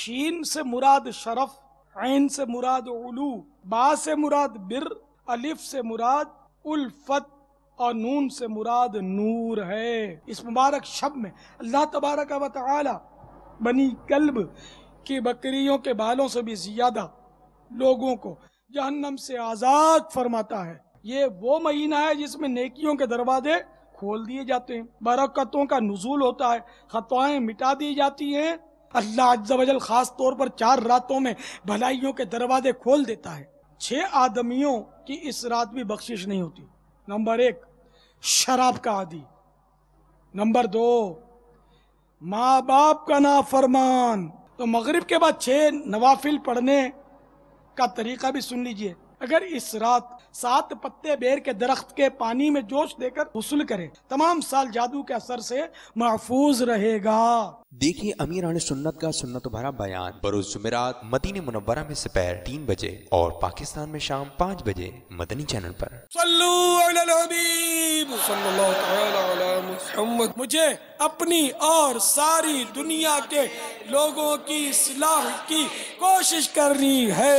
شین سے مراد شرف، عین سے مراد علو، با سے مراد بر، الف سے مراد الفت اور نون سے مراد نور ہے۔ اس مبارک شب میں اللہ تبارک و تعالی بنی کلب کی بکریوں کے بالوں سے بھی زیادہ لوگوں کو جہنم سے آزاد فرماتا ہے۔ یہ وہ مہینہ ہے جس میں نیکیوں کے دروازے کھول دیے جاتے ہیں، برکتوں کا نزول ہوتا ہے، خطائیں مٹا دی جاتی ہیں۔ اللہ عز و جل خاص طور پر 4 راتوں میں بھلائیوں کے دروازے کھول دیتا ہے۔ 6 آدمیوں کی اس رات بھی بخشش نہیں ہوتی۔ نمبر 1 شراب کا عادی، نمبر 2 ماں باپ کا نافرمان۔ تو مغرب کے بعد 6 نوافل پڑھنے کا طریقہ بھی سن لیجئے۔ اگر اس رات 7 پتے بیر کے درخت کے پانی میں جوش دے کر غسل کرے، تمام سال جادو کے اثر سے محفوظ رہے گا۔ دیکھیے امیران سنت کا سنت بھرا بیان بروز جمعرات مدینہ منورہ میں سپہر 3 بجے اور پاکستان میں شام 5 بجے مدنی چینل پر۔ صلو علی الحبیب صلی اللہ تعالی علی محمد۔ مجھے اپنی اور ساری دنیا کے لوگوں کی اصلاح کی کوشش کرنی ہے۔